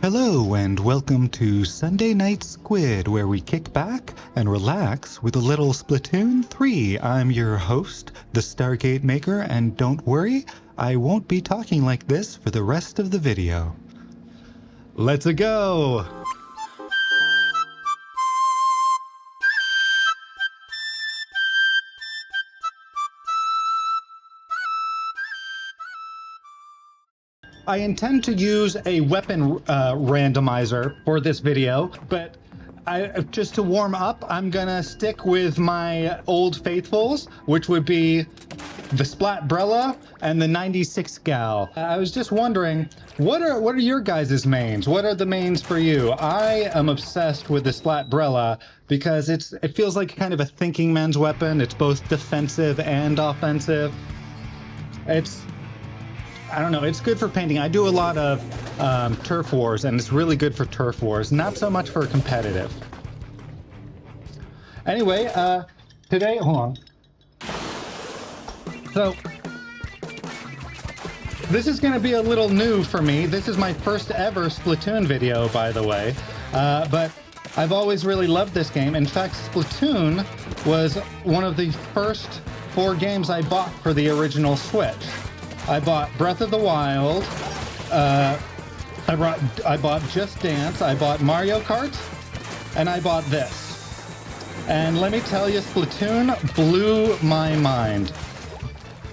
Hello and welcome to Sunday Night Squid, where we kick back and relax with a little Splatoon 3. I'm your host, the Stargate Maker, and don't worry, I won't be talking like this for the rest of the video. Let's go! I intend to use a weapon randomizer for this video, but just to warm up, I'm gonna stick with my old faithfuls, which would be the Splatbrella and the 96 gal. I was just wondering, what are your guys' mains? What are the mains for you? I am obsessed with the Splatbrella because it feels like kind of a thinking man's weapon. It's both defensive and offensive. I don't know, it's good for painting. I do a lot of turf wars, and it's really good for turf wars, not so much for competitive. Anyway, today, hold on. So, this is going to be a little new for me. This is my first ever Splatoon video, by the way. But I've always really loved this game. In fact, Splatoon was one of the first 4 games I bought for the original Switch. I bought Breath of the Wild, I bought Just Dance, I bought Mario Kart, and I bought this. And let me tell you, Splatoon blew my mind.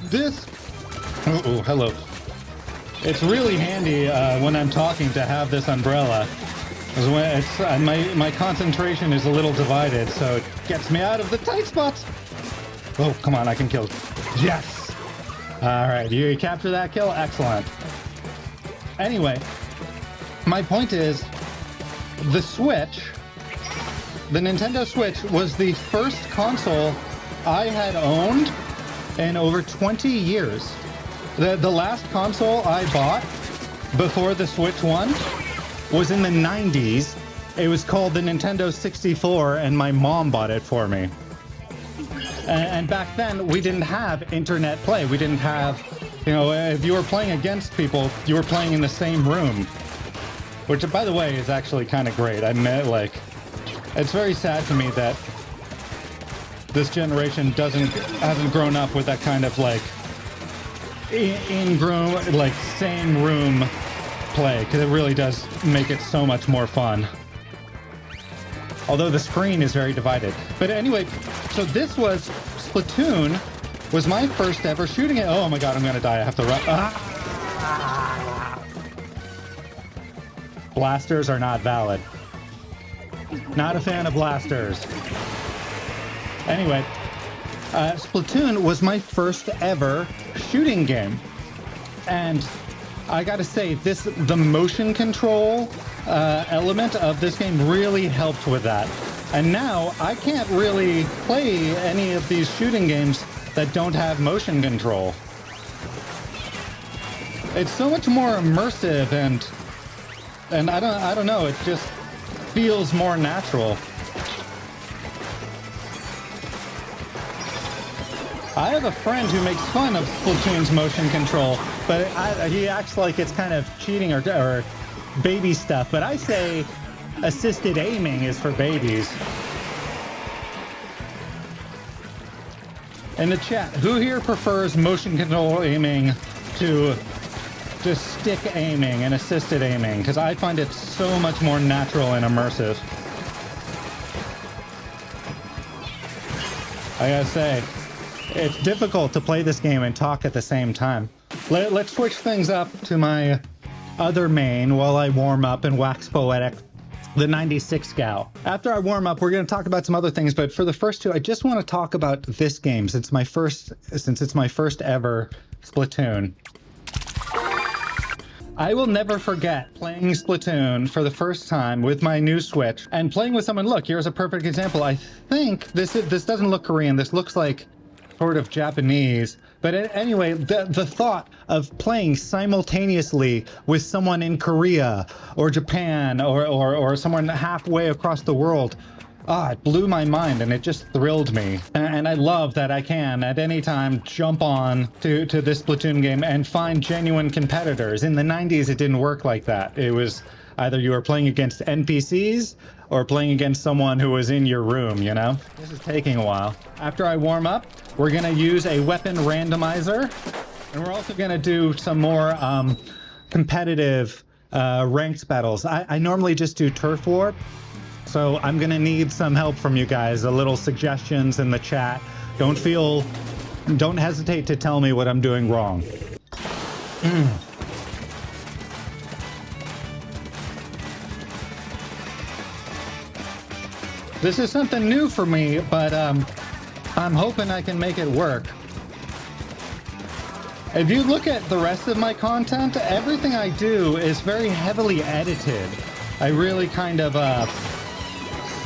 This, oh, hello. It's really handy when I'm talking to have this umbrella. My concentration is a little divided, so it gets me out of the tight spots. Oh, come on, I can kill. Yes! All right, you capture that kill? Excellent. Anyway, my point is, the Switch, the Nintendo Switch, was the first console I had owned in over 20 years. The last console I bought before the Switch 1 was in the 90s. It was called the Nintendo 64, and my mom bought it for me. And back then, we didn't have internet play. We didn't have, if you were playing against people, you were playing in the same room. Which, by the way, is actually kind of great. I admit, it's very sad to me that this generation hasn't grown up with that kind of, in-room, same room play. Because it really does make it so much more fun. Although the screen is very divided. But anyway, so this was, Splatoon was my first ever shooting it. Oh my god, I'm gonna die, I have to run. Ah! Blasters are not valid. Not a fan of blasters. Anyway, Splatoon was my first ever shooting game. And I gotta say, the motion control element of this game really helped with that. And now I can't really play any of these shooting games that don't have motion control. It's so much more immersive and I don't know, it just feels more natural. I have a friend who makes fun of Splatoon's motion control, but he acts like it's kind of cheating or baby stuff, but I say assisted aiming is for babies. In the chat, who here prefers motion control aiming to just stick aiming and assisted aiming? Because I find it so much more natural and immersive. I gotta say, it's difficult to play this game and talk at the same time. Let's switch things up to my other main while I warm up and wax poetic, the 96 gal. After I warm up, we're going to talk about some other things, but for the first two, I just want to talk about this game since it's my first ever Splatoon. I will never forget playing Splatoon for the first time with my new Switch and playing with someone. Look, here's a perfect example. I think this doesn't look Korean. This looks like sort of Japanese. But anyway, the thought of playing simultaneously with someone in Korea or Japan or someone halfway across the world, it blew my mind and it just thrilled me. And I love that I can at any time jump on to this Splatoon game and find genuine competitors. In the 90s, it didn't work like that. It was Either you are playing against NPCs or playing against someone who was in your room, you know? This is taking a while. After I warm up, we're gonna use a weapon randomizer, and we're also gonna do some more competitive ranked battles. I normally just do turf war, so I'm gonna need some help from you guys, a little suggestions in the chat. Don't hesitate to tell me what I'm doing wrong. This is something new for me, but I'm hoping I can make it work. If you look at the rest of my content, everything I do is very heavily edited. I really kind of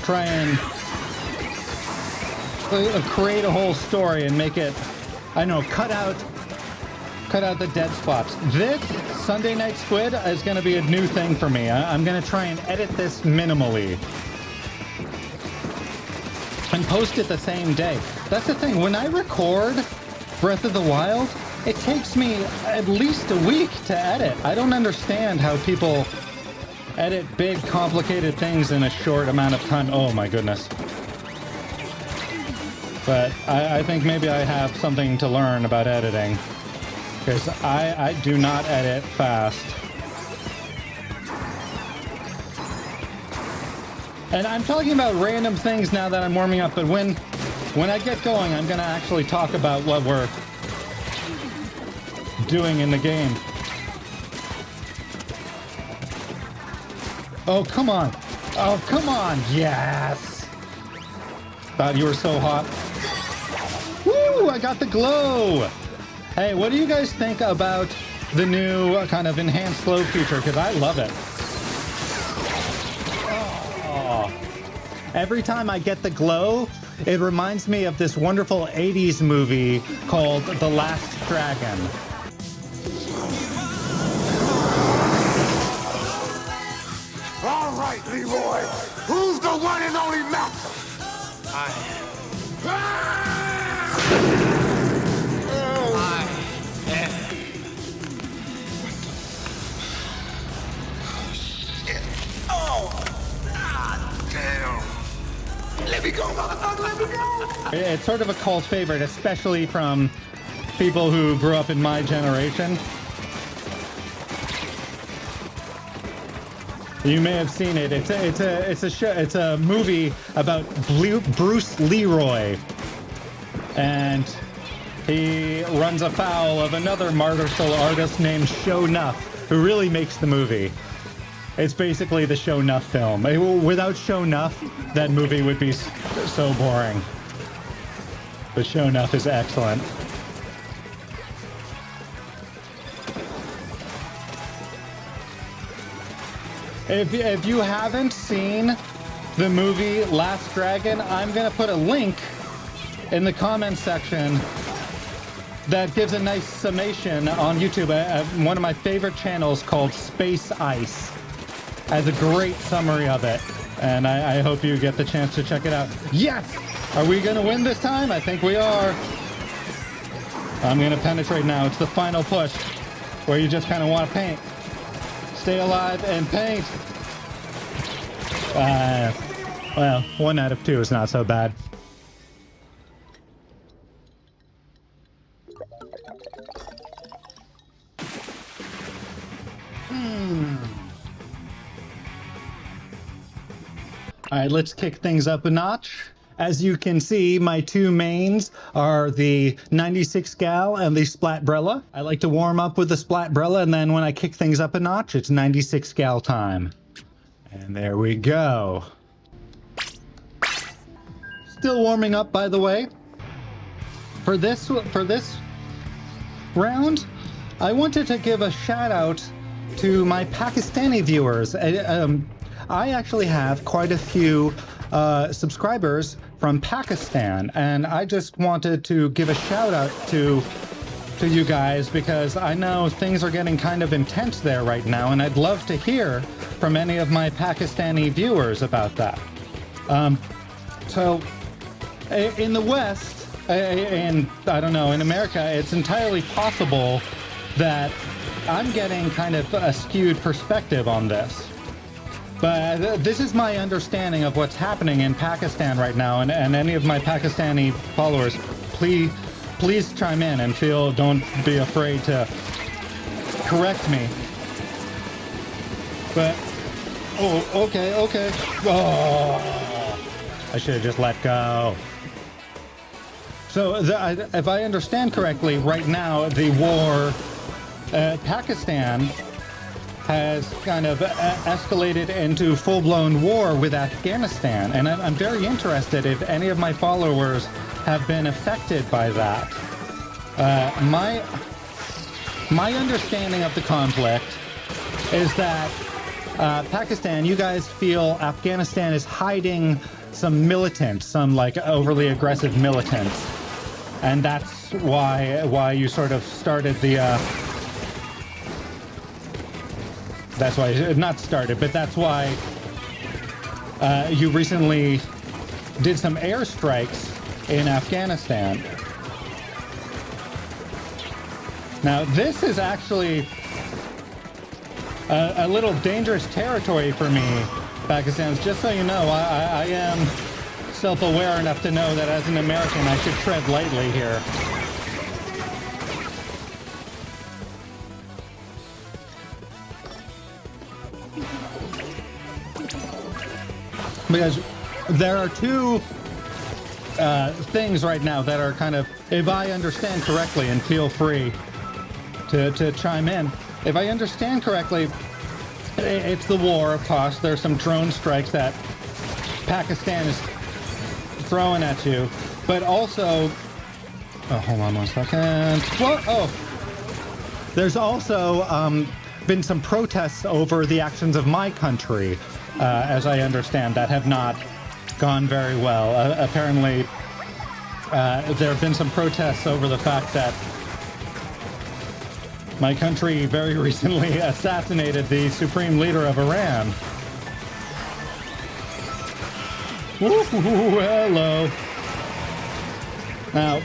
try and create a whole story and make it, I don't know, cut out the dead spots. This Sunday Night Squid is going to be a new thing for me. I'm going to try and edit this minimally and post it the same day. That's the thing. When I record Breath of the Wild, it takes me at least a week to edit. I don't understand how people edit big, complicated things in a short amount of time. Oh my goodness. But I think maybe I have something to learn about editing, because I do not edit fast. And I'm talking about random things now that I'm warming up, but when I get going, I'm gonna actually talk about what we're doing in the game. Oh, come on. Oh, come on. Yes. Thought you were so hot. Woo, I got the glow. Hey, what do you guys think about the new kind of enhanced glow feature? Because I love it. Every time I get the glow, it reminds me of this wonderful 80s movie called The Last Dragon. All right, Leroy. Who's the one and only master? I am. Let me go, motherfucker, let me go! It's sort of a cult favorite, especially from people who grew up in my generation. You may have seen it. It's a movie about Bruce Leroy, and he runs afoul of another martial artist named Show Nuff, who really makes the movie. It's basically the Show Nuff film. Without Show Nuff, that movie would be so boring. But Show Nuff is excellent. If you haven't seen the movie Last Dragon, I'm gonna put a link in the comments section that gives a nice summation on YouTube. One of my favorite channels called Space Ice has a great summary of it, and I hope you get the chance to check it out. Yes! Are we gonna win this time? I think we are. I'm gonna penetrate now. It's the final push, where you just kind of want to paint. Stay alive and paint. Well, 1 out of 2 is not so bad. All right, let's kick things up a notch. As you can see, my two mains are the 96 Gal and the Splatbrella. I like to warm up with the Splatbrella, and then when I kick things up a notch, it's 96 Gal time. And there we go. Still warming up, by the way. For this round, I wanted to give a shout out to my Pakistani viewers. I actually have quite a few subscribers from Pakistan, and I just wanted to give a shout out to you guys, because I know things are getting kind of intense there right now, and I'd love to hear from any of my Pakistani viewers about that. So in the West, and I don't know, in America, it's entirely possible that I'm getting kind of a skewed perspective on this. But this is my understanding of what's happening in Pakistan right now, and any of my Pakistani followers, please chime in and don't be afraid to correct me. But, oh, okay. Oh, I should have just let go. So, if I understand correctly, right now, the war, Pakistan has kind of escalated into full-blown war with Afghanistan. And I'm very interested if any of my followers have been affected by that. My understanding of the conflict is that Pakistan, you guys feel Afghanistan is hiding some militants, some like overly aggressive militants. And that's why you sort of started the... That's why, not started, but that's why you recently did some airstrikes in Afghanistan. Now, this is actually a little dangerous territory for me, Pakistan. Just so you know, I am self-aware enough to know that as an American, I should tread lightly here. Because there are two things right now that are kind of, if I understand correctly, and feel free to chime in. If I understand correctly, it's the war, of course. There's some drone strikes that Pakistan is throwing at you. But also, oh, hold on 1 second. Well, oh, there's also been some protests over the actions of my country. As I understand, that have not gone very well. Apparently, there have been some protests over the fact that my country very recently assassinated the supreme leader of Iran. Ooh, hello. Now,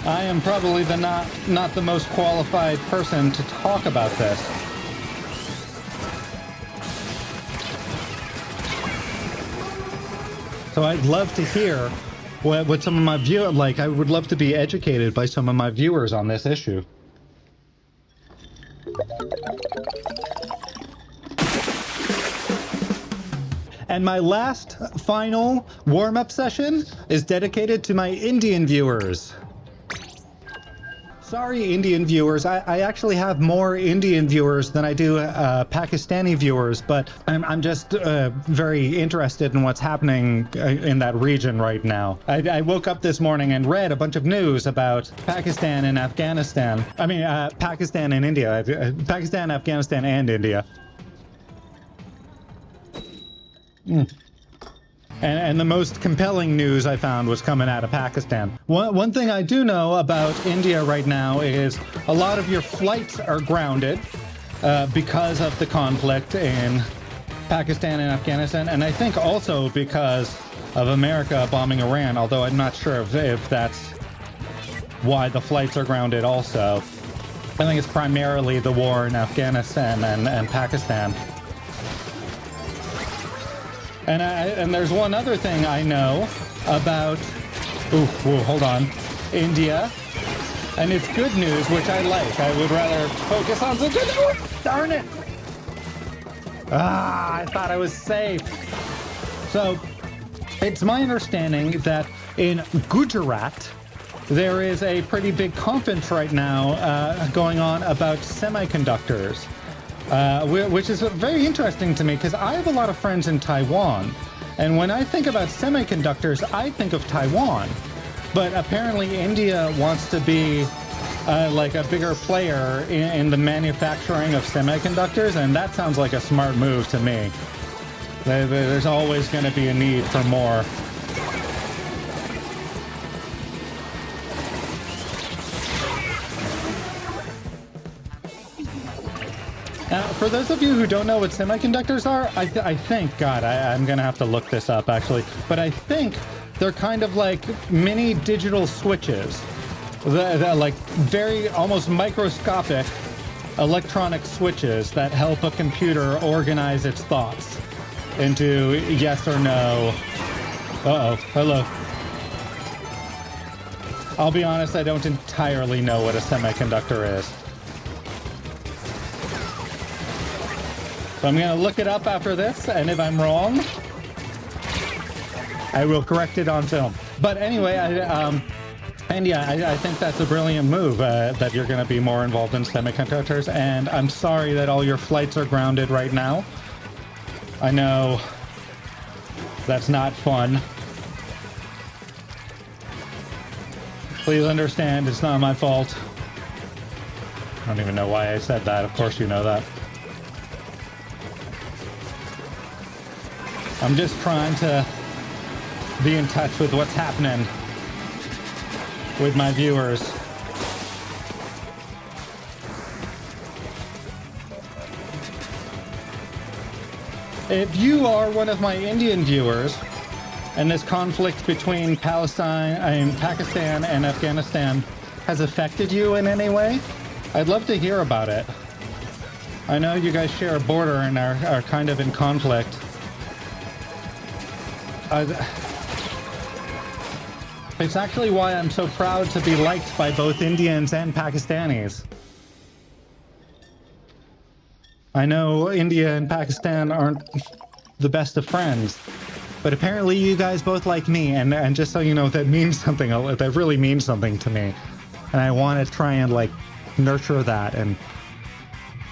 I am probably not the most qualified person to talk about this. So I'd love to hear what some of my viewers, like, I would love to be educated by some of my viewers on this issue. And my last final warm-up session is dedicated to my Indian viewers. Sorry, Indian viewers. I actually have more Indian viewers than I do Pakistani viewers, but I'm just very interested in what's happening in that region right now. I woke up this morning and read a bunch of news about Pakistan and Afghanistan. I mean, Pakistan and India. Pakistan, Afghanistan, and India. And the most compelling news I found was coming out of Pakistan. One thing I do know about India right now is a lot of your flights are grounded because of the conflict in Pakistan and Afghanistan, and I think also because of America bombing Iran, although I'm not sure if that's why the flights are grounded also. I think it's primarily the war in Afghanistan and Pakistan. And there's one other thing I know about, hold on, India, and it's good news, which I like. I would rather focus on the good news. Darn it! I thought I was safe. So, it's my understanding that in Gujarat, there is a pretty big conference right now going on about semiconductors. Which is very interesting to me because I have a lot of friends in Taiwan, and when I think about semiconductors, I think of Taiwan. But apparently India wants to be like a bigger player in the manufacturing of semiconductors, and that sounds like a smart move to me. There's always going to be a need for more. For those of you who don't know what semiconductors are, I think, God, I'm going to have to look this up actually, but I think they're kind of like mini digital switches. They're like very almost microscopic, electronic switches that help a computer organize its thoughts into yes or no. Uh-oh, hello. I'll be honest, I don't entirely know what a semiconductor is. So I'm gonna look it up after this, and if I'm wrong, I will correct it on film. But anyway, I think that's a brilliant move, that you're gonna be more involved in semiconductors, and I'm sorry that all your flights are grounded right now. I know that's not fun. Please understand, it's not my fault. I don't even know why I said that. Of course you know that. I'm just trying to be in touch with what's happening with my viewers. If you are one of my Indian viewers, and this conflict between Pakistan and Afghanistan has affected you in any way, I'd love to hear about it. I know you guys share a border and are kind of in conflict. It's actually why I'm so proud to be liked by both Indians and Pakistanis. I know India and Pakistan aren't the best of friends, but apparently you guys both like me, and just so you know, that means something. That really means something to me, and I want to try and like nurture that and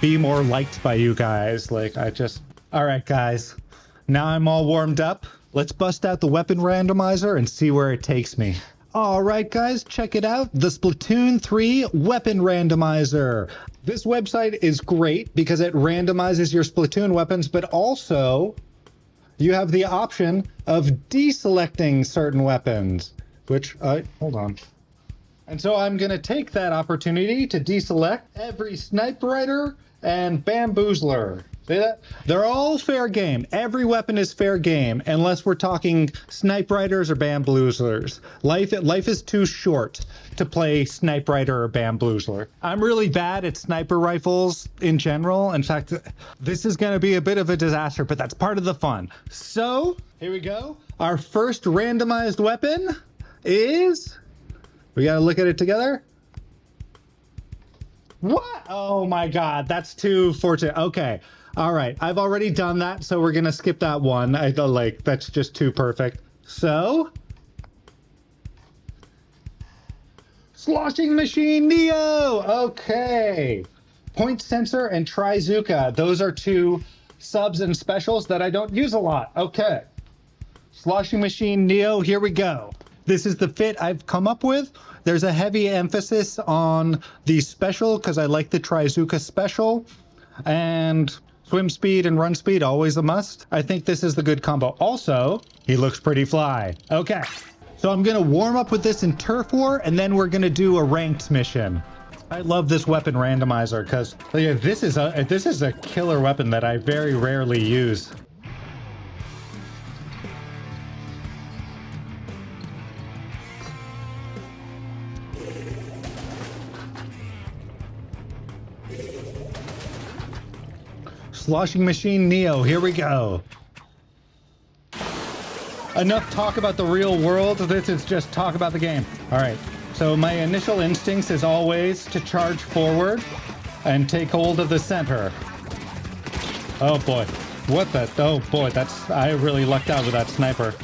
be more liked by you guys. All right, guys, now I'm all warmed up. Let's bust out the weapon randomizer and see where it takes me. All right, guys, check it out. The Splatoon 3 weapon randomizer. This website is great because it randomizes your Splatoon weapons, but also you have the option of deselecting certain weapons, which, hold on. And so I'm going to take that opportunity to deselect every Sniper Rider and Bamboozler. See that? They're all fair game. Every weapon is fair game, unless we're talking Sniper Riders or Bamboozlers. Life is too short to play Sniper Rider or Bamboozler. I'm really bad at sniper rifles in general. In fact, this is going to be a bit of a disaster, but that's part of the fun. So, here we go. Our first randomized weapon is... We got to look at it together. What? Oh my god, that's too fortunate. Okay. All right, I've already done that, so we're gonna skip that one. I don't like, that's just too perfect. So, Sloshing Machine Neo. Okay, Point Sensor and Trizuka. Those are two subs and specials that I don't use a lot. Okay, Sloshing Machine Neo. Here we go. This is the fit I've come up with. There's a heavy emphasis on the special because I like the Trizuka special, and swim speed and run speed, always a must. I think this is the good combo. Also, he looks pretty fly. Okay, so I'm gonna warm up with this in Turf War, and then we're gonna do a ranked mission. I love this weapon randomizer because this is a killer weapon that I very rarely use. Sloshing Machine Neo, here we go. Enough talk about the real world. This is just talk about the game. All right, so my initial instincts is always to charge forward and take hold of the center. Oh boy, what the, oh boy, I really lucked out with that sniper.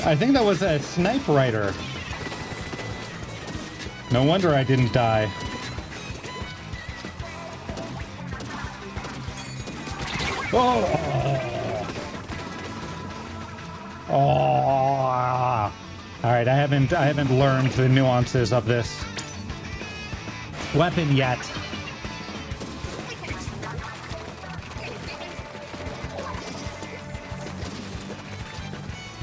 I think that was a Sniper Rider. No wonder I didn't die. Oh! Oh! All right, I haven't learned the nuances of this weapon yet.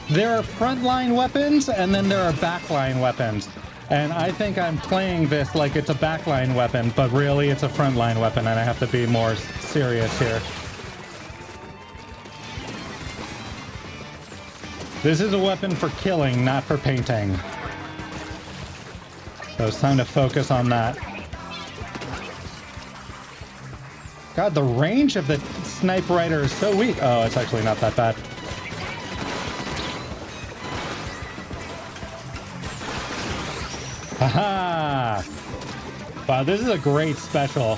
There are frontline weapons, and then there are backline weapons. And I think I'm playing this like it's a backline weapon, but really it's a frontline weapon, and I have to be more serious here. This is a weapon for killing, not for painting. So it's time to focus on that. God, the range of the snipe rifle is so weak. Oh, it's actually not that bad. Haha! Wow, this is a great special.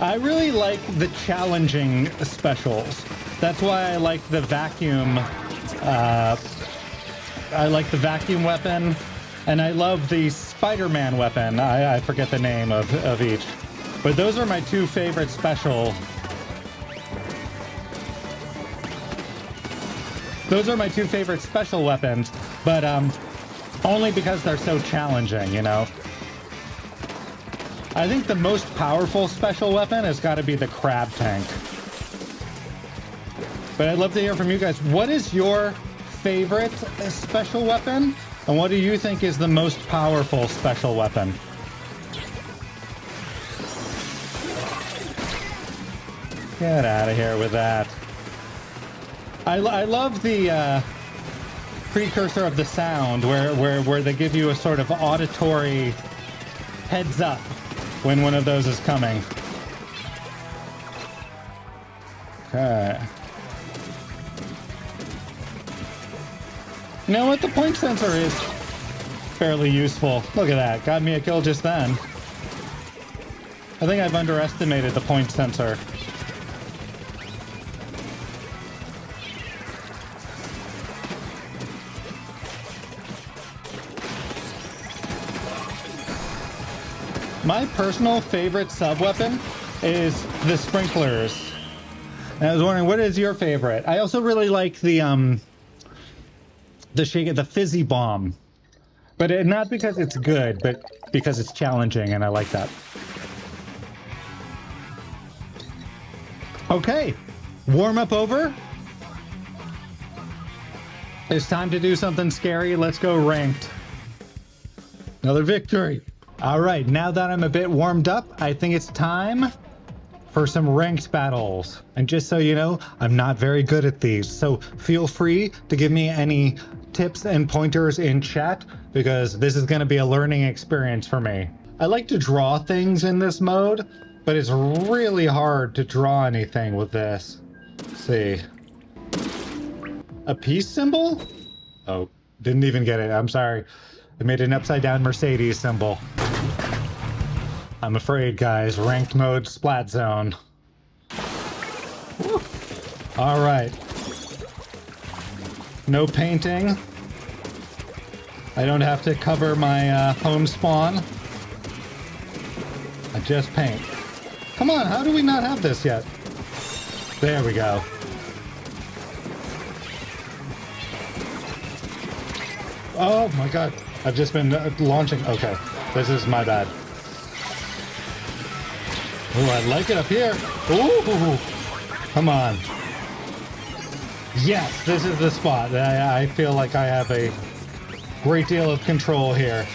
I really like the challenging specials. That's why I like the vacuum. I like the vacuum weapon, and I love the Spider-Man weapon. I forget the name of each. But those are my two favorite special. Those are my two favorite special weapons, but only because they're so challenging, you know? I think the most powerful special weapon has got to be the crab tank. But I'd love to hear from you guys. What is your favorite special weapon? And what do you think is the most powerful special weapon? Get out of here with that. I love the precursor of the sound where they give you a sort of auditory heads up when one of those is coming. Okay. You know what? The point sensor is fairly useful. Look at that. Got me a kill just then. I think I've underestimated the point sensor. My personal favorite sub-weapon is the sprinklers. And I was wondering, what is your favorite? I also really like the fizzy bomb. But not because it's good, but because it's challenging, and I like that. Okay, warm up over. It's time to do something scary. Let's go ranked. Another victory. All right, now that I'm a bit warmed up, I think it's time for some ranked battles. And just so you know, I'm not very good at these, so feel free to give me any tips and pointers in chat, because this is going to be a learning experience for me. I like to draw things in this mode, but it's really hard to draw anything with this. Let's see. A peace symbol? Oh, didn't even get it. I'm sorry. I made an upside down Mercedes symbol. I'm afraid, guys. Ranked mode splat zone. Woo. All right. No painting. I don't have to cover my home spawn. I just paint. Come on, how do we not have this yet? There we go. Oh my god. I've just been launching. Okay, this is my bad. Ooh, I like it up here. Ooh, come on. Yes, this is the spot. I feel like I have a great deal of control here.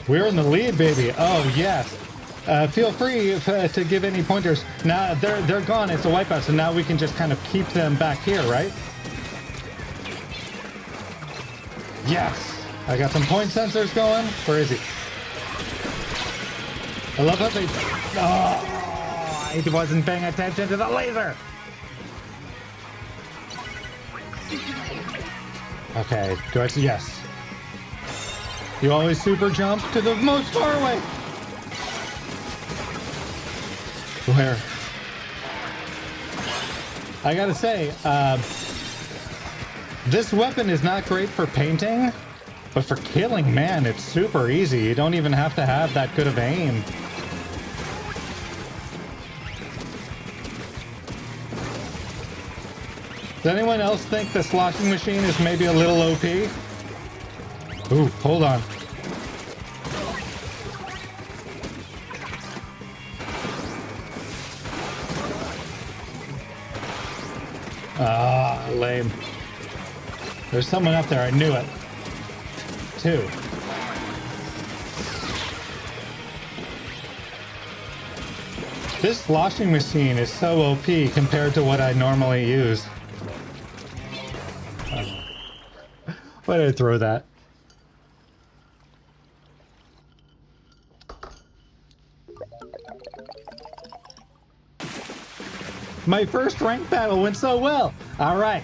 We're in the lead, baby. Oh, yes. Feel free to give any pointers. Now they're gone. It's a wipeout, so now we can just kind of keep them back here, right? Yes. I got some point sensors going. Where is he? I love how they... Oh, I wasn't paying attention to the laser. Okay. Do I see? Yes. You always super jump to the most far away. Where? I gotta say, this weapon is not great for painting, but for killing, man, it's super easy. You don't even have to have that good of aim. Does anyone else think the sloshing machine is maybe a little OP? Ooh, hold on. Ah, lame. There's someone up there, I knew it. Two. This sloshing machine is so OP compared to what I normally use. Why did I throw that? My first rank battle went so well. All right.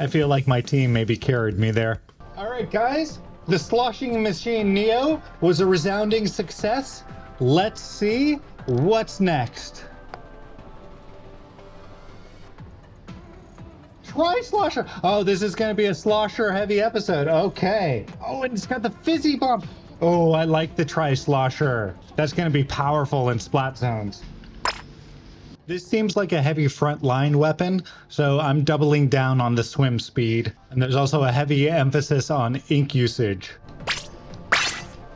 I feel like my team maybe carried me there. All right, guys. The sloshing machine Neo was a resounding success. Let's see what's next. Try slosher. Oh, this is going to be a slosher heavy episode. Okay. Oh, and it's got the fizzy bomb. Oh, I like the try slosher. That's going to be powerful in splat zones. This seems like a heavy frontline weapon, so I'm doubling down on the swim speed. And there's also a heavy emphasis on ink usage. You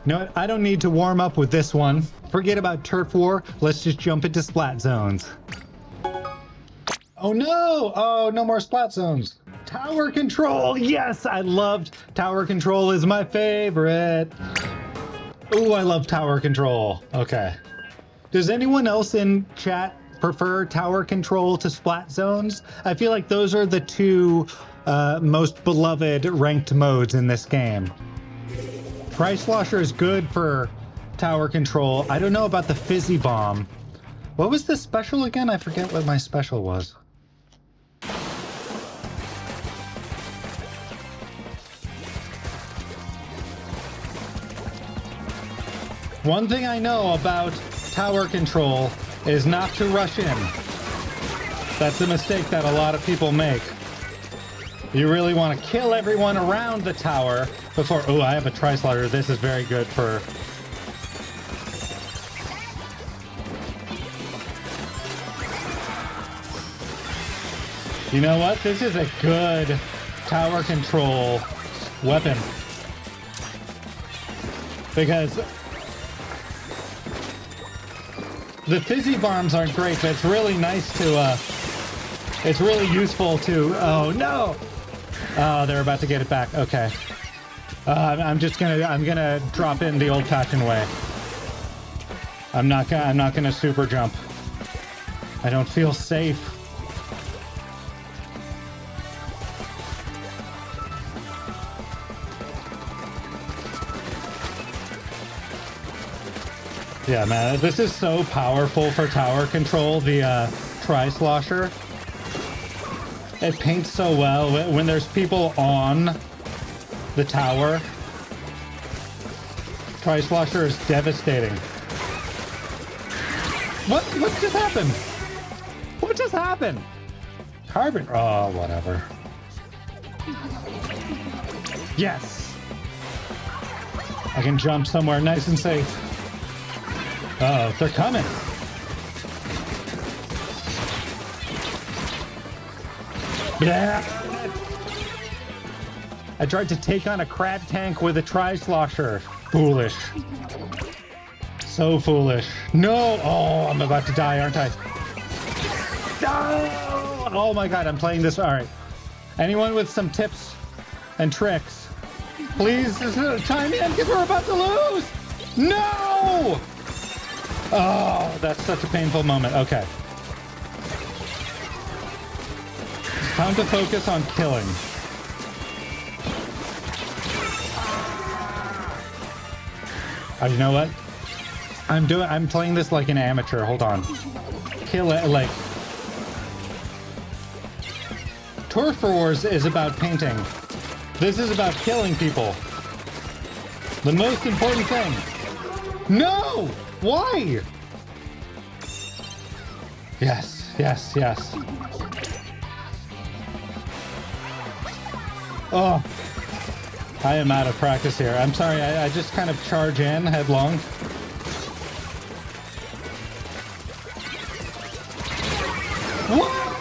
know what? I don't need to warm up with this one. Forget about turf war. Let's just jump into splat zones. Oh no! Oh, no more splat zones. Tower control! Yes, I loved tower control is my favorite. Oh, I love tower control. Okay. Does anyone else in chat prefer tower control to splat zones? I feel like those are the two most beloved ranked modes in this game. Price Slosher is good for tower control. I don't know about the fizzy bomb. What was the special again? I forget what my special was. One thing I know about tower control is not to rush in. That's a mistake that a lot of people make. You really want to kill everyone around the tower before... Oh, I have a tri-slaughter. This is very good for... You know what? This is a good tower control weapon. Because... the fizzy bombs aren't great, but it's really nice to, it's really useful to, oh no! Oh, they're about to get it back, okay. I'm gonna drop in the old-fashioned way. I'm not gonna super jump. I don't feel safe. Yeah, man, this is so powerful for tower control, the tri-slosher. It paints so well when there's people on the tower. Tri-slosher is devastating. What just happened? What just happened? Carbon, oh, whatever. Yes! I can jump somewhere nice and safe. Uh-oh, they're coming. Yeah. I tried to take on a crab tank with a tri-slosher. Foolish. So foolish. No! Oh, I'm about to die, aren't I? No! Oh my god, I'm playing this. All right. Anyone with some tips and tricks, please chime in because we're about to lose. No! Oh, that's such a painful moment. Okay. It's time to focus on killing. Oh, you know what? I'm playing this like an amateur. Hold on. Kill it, like... Turf Wars is about painting. This is about killing people. The most important thing. No! Why? Yes, yes, yes. Oh, I am out of practice here. I'm sorry, I just kind of charge in headlong. What?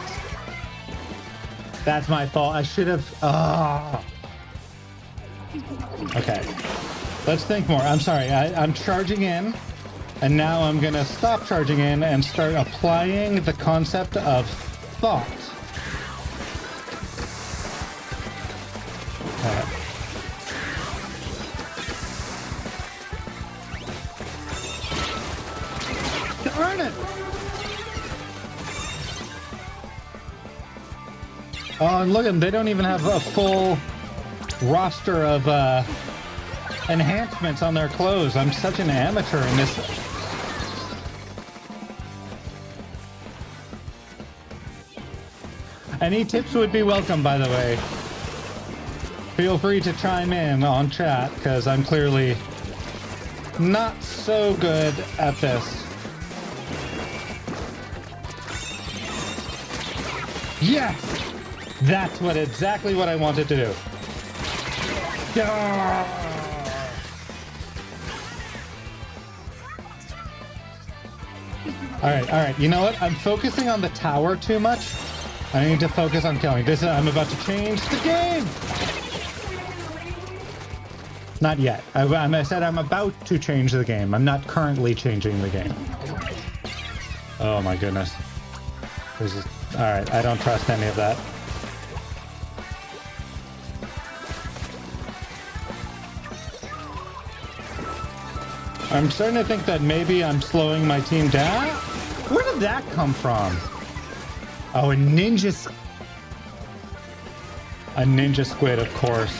That's my fault. I should have... Okay. Let's think more. I'm sorry. I'm charging in. And now I'm going to stop charging in and start applying the concept of thought. earn it! Oh, and look at them. They don't even have a full roster of enhancements on their clothes. I'm such an amateur in this. Any tips would be welcome, by the way. Feel free to chime in on chat, because I'm clearly not so good at this. Yes! That's exactly what I wanted to do. Yeah! Alright, you know what? I'm focusing on the tower too much. I need to focus on killing. I'm about to change the game! Not yet. I said I'm about to change the game. I'm not currently changing the game. Oh my goodness. This is... Alright, I don't trust any of that. I'm starting to think that maybe I'm slowing my team down. Where did that come from? Oh, a ninja squid, of course.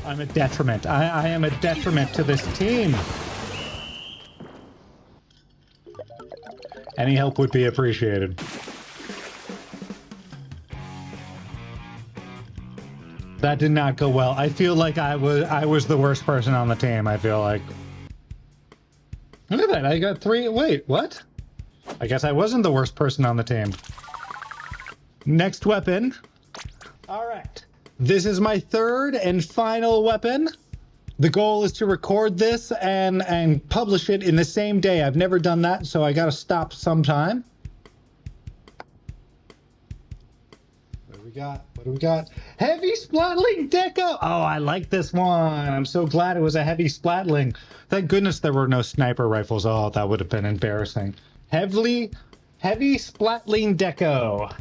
I'm a detriment. I am a detriment to this team. Any help would be appreciated. That did not go well. I feel like I was the worst person on the team, I feel like. Look at that, I got 3. Wait, what? I guess I wasn't the worst person on the team. Next weapon. Alright. This is my third and final weapon. The goal is to record this and publish it in the same day. I've never done that, so I gotta stop sometime. What do we got? Heavy Splatling Deco! Oh, I like this one. I'm so glad it was a heavy Splatling. Thank goodness there were no sniper rifles. Oh, that would have been embarrassing. Heavy Splatling Deco.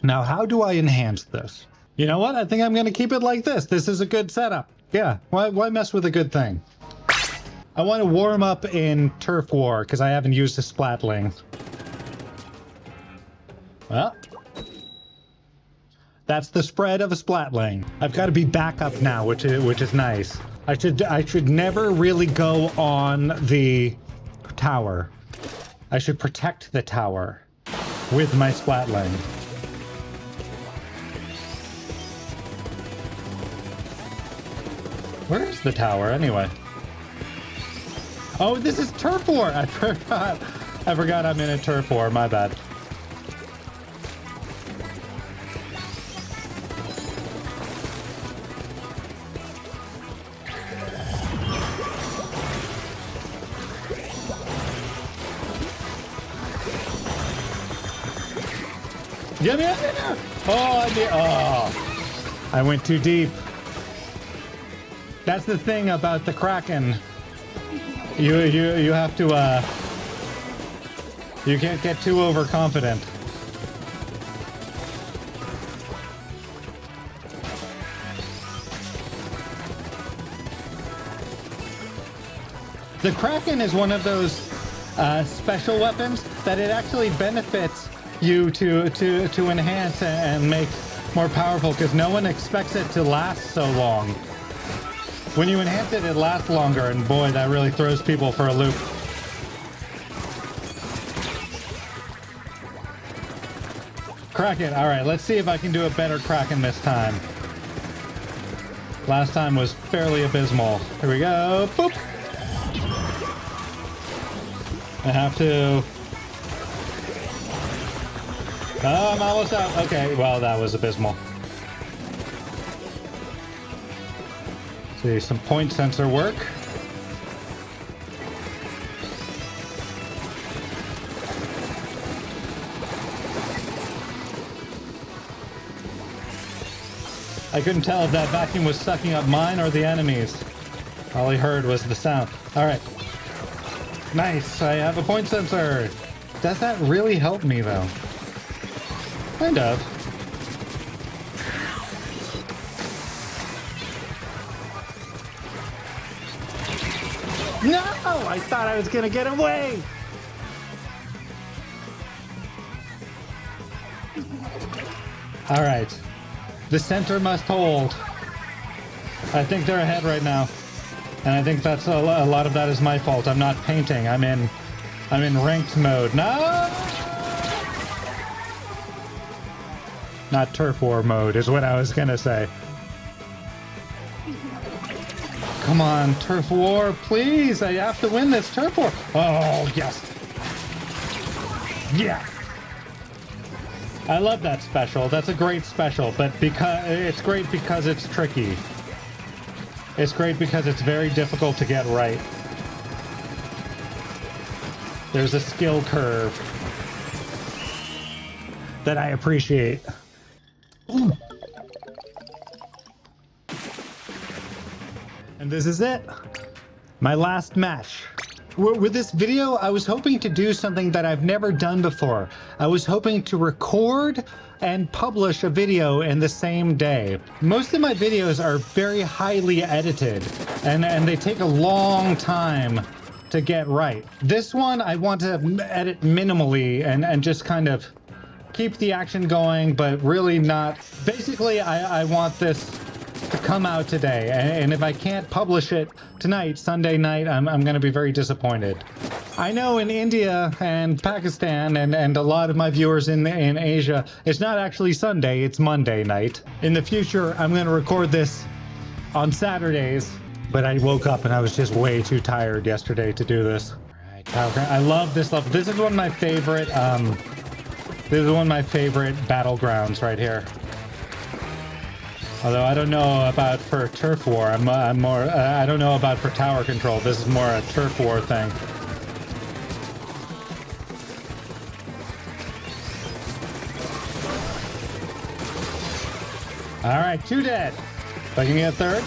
Now, how do I enhance this? You know what? I think I'm going to keep it like this. This is a good setup. Yeah, why mess with a good thing? I want to warm up in Turf War, because I haven't used a Splatling. Well, that's the spread of a Splatling. I've got to be back up now, which is nice. I should never really go on the tower. I should protect the tower with my Splatling. Where is the tower anyway? Oh, this is Turf War! I forgot I'm in a Turf War, my bad. Yeah. Oh, I went too deep. That's the thing about the Kraken. You have to you can't get too overconfident. The Kraken is one of those special weapons that it actually benefits you to enhance and make more powerful, because no one expects it to last so long. When you enhance it, it lasts longer, and boy, that really throws people for a loop. Kraken, alright, let's see if I can do a better Kraken this time. Last time was fairly abysmal. Here we go, boop! I have to... Oh, I'm almost out. Okay, well, that was abysmal. See, some point sensor work. I couldn't tell if that vacuum was sucking up mine or the enemies. All I heard was the sound. Alright. Nice, I have a point sensor. Does that really help me, though? Kind of. No! I thought I was gonna get away! Alright. The center must hold. I think they're ahead right now. And I think that's a lot of that is my fault. I'm not painting. I'm in ranked mode. No! Not turf war mode is what I was gonna say. Come on, turf war, please. I have to win this turf war. Oh, yes. Yeah. I love that special. That's a great special, but because it's great because it's tricky. It's great because it's very difficult to get right. There's a skill curve that I appreciate. Ooh. And this is it. My last match. With this video, I was hoping to do something that I've never done before. I was hoping to record and publish a video in the same day. Most of my videos are very highly edited, and they take a long time to get right. This one, I want to edit minimally and just kind of keep the action going, but really not. Basically, I want this to come out today, and if I can't publish it tonight, Sunday night, I'm going to be very disappointed. I know in India and Pakistan and a lot of my viewers in Asia, it's not actually Sunday, it's Monday night. In the future, I'm going to record this on Saturdays, but I woke up and I was just way too tired yesterday to do this. All right, I love this level. This is one of my favorite, battlegrounds right here. Although I don't know about for turf war, I'm more, I don't know about for tower control. This is more a turf war thing. All right, 2 dead. If I can get a third.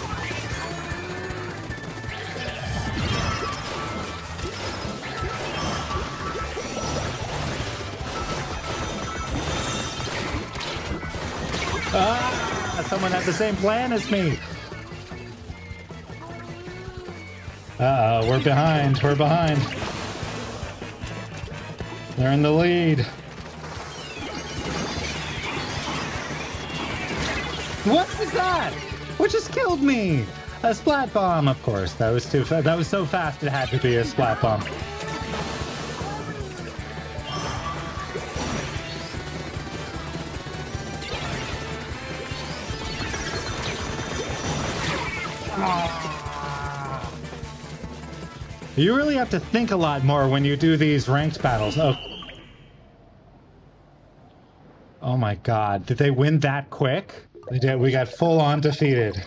Someone had the same plan as me. Uh-oh, we're behind. We're behind. They're in the lead. What was that? What just killed me? A splat bomb, of course. That was too fast. That was so fast it had to be a splat bomb. You really have to think a lot more when you do these ranked battles. Oh my god, did they win that quick? They did. We got full on defeated.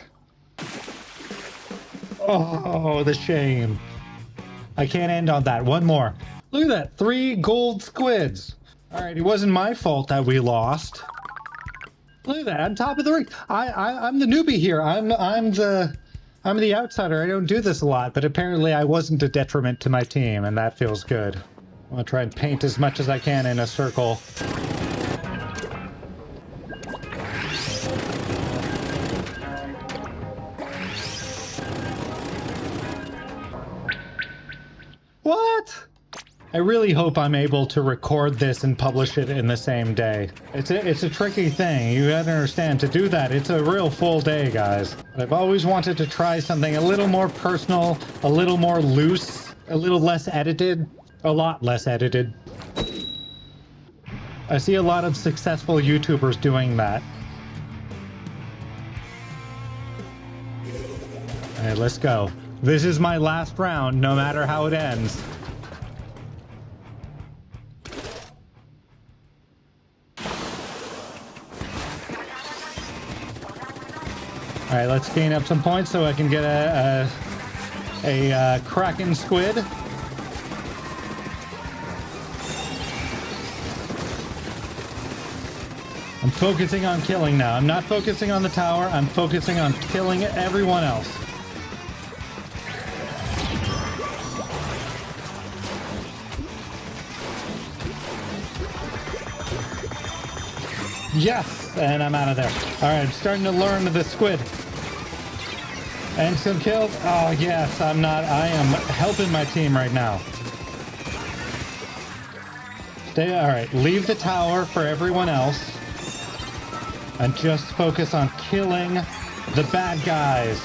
Oh, the shame. I can't end on that. One more. Look at that, 3 gold squids. Alright, it wasn't my fault that we lost. Look at that, I'm top of the ring. I'm the newbie here. I'm the outsider. I don't do this a lot, but apparently I wasn't a detriment to my team, and that feels good. I'm gonna try and paint as much as I can in a circle. What? I really hope I'm able to record this and publish it in the same day. It's a tricky thing. You gotta understand, to do that, it's a real full day, guys. I've always wanted to try something a little more personal, a little more loose, a little less edited, a lot less edited. I see a lot of successful YouTubers doing that. All right, let's go. This is my last round, no matter how it ends. All right, let's gain up some points so I can get a Kraken squid. I'm focusing on killing now. I'm not focusing on the tower. I'm focusing on killing everyone else. Yes, and I'm out of there. All right, I'm starting to learn the squid. And some kills. Oh, yes, I am helping my team right now. All right, leave the tower for everyone else. And just focus on killing the bad guys.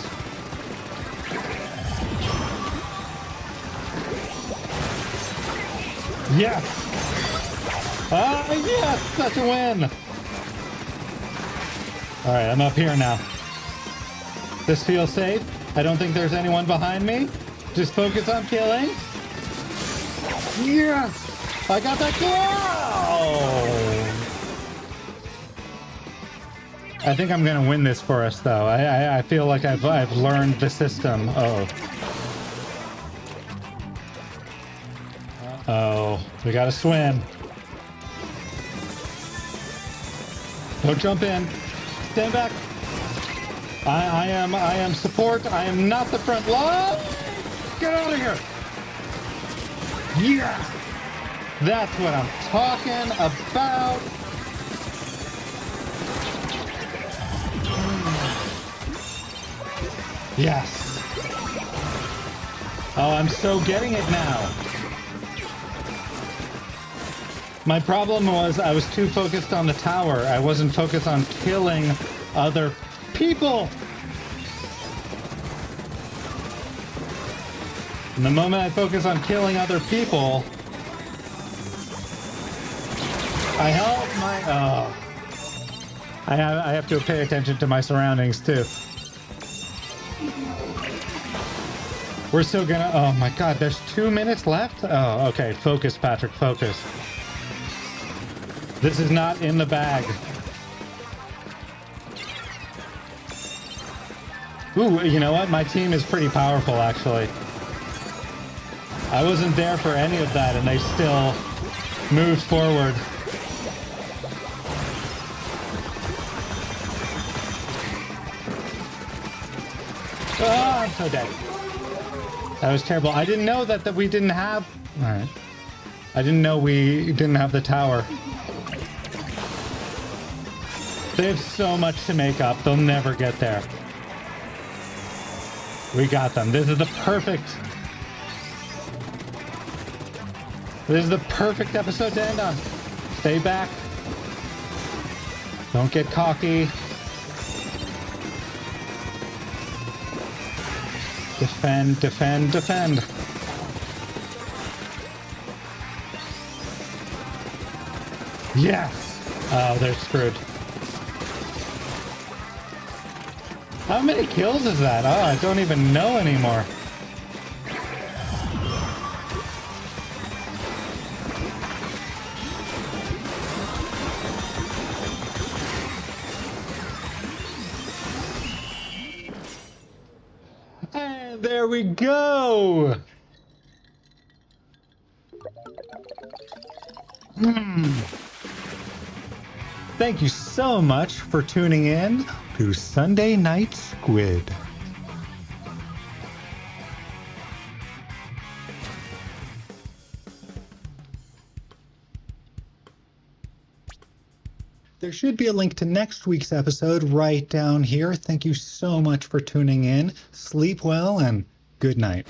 Yes! Yes! Such a win! Alright, I'm up here now. This feels safe. I don't think there's anyone behind me. Just focus on killing. Yes! I got that kill! I think I'm gonna win this for us, though. I feel like I've learned the system. Oh, we gotta swim. Don't jump in. Stand back. I am support. I am not the front line. Get out of here. Yeah. That's what I'm talking about. Yes. Oh, I'm so getting it now. My problem was I was too focused on the tower. I wasn't focused on killing other people. And the moment I focus on killing other people, I help my... Oh. I have to pay attention to my surroundings, too. We're still gonna... Oh, my God. There's 2 minutes left? Oh, okay. Focus, Patrick. Focus. This is not in the bag. Ooh, you know what? My team is pretty powerful, actually. I wasn't there for any of that, and they still moved forward. Oh, I'm so dead. That was terrible. I didn't know that we didn't have... All right. I didn't know we didn't have the tower. They have so much to make up. They'll never get there. We got them. This is the perfect... This is the perfect episode to end on. Stay back. Don't get cocky. Defend, defend, defend. Yes! Oh, they're screwed. How many kills is that? Oh, I don't even know anymore. And there we go! Thank you so much for tuning in to Sunday Night Squid. There should be a link to next week's episode right down here. Thank you so much for tuning in. Sleep well and good night.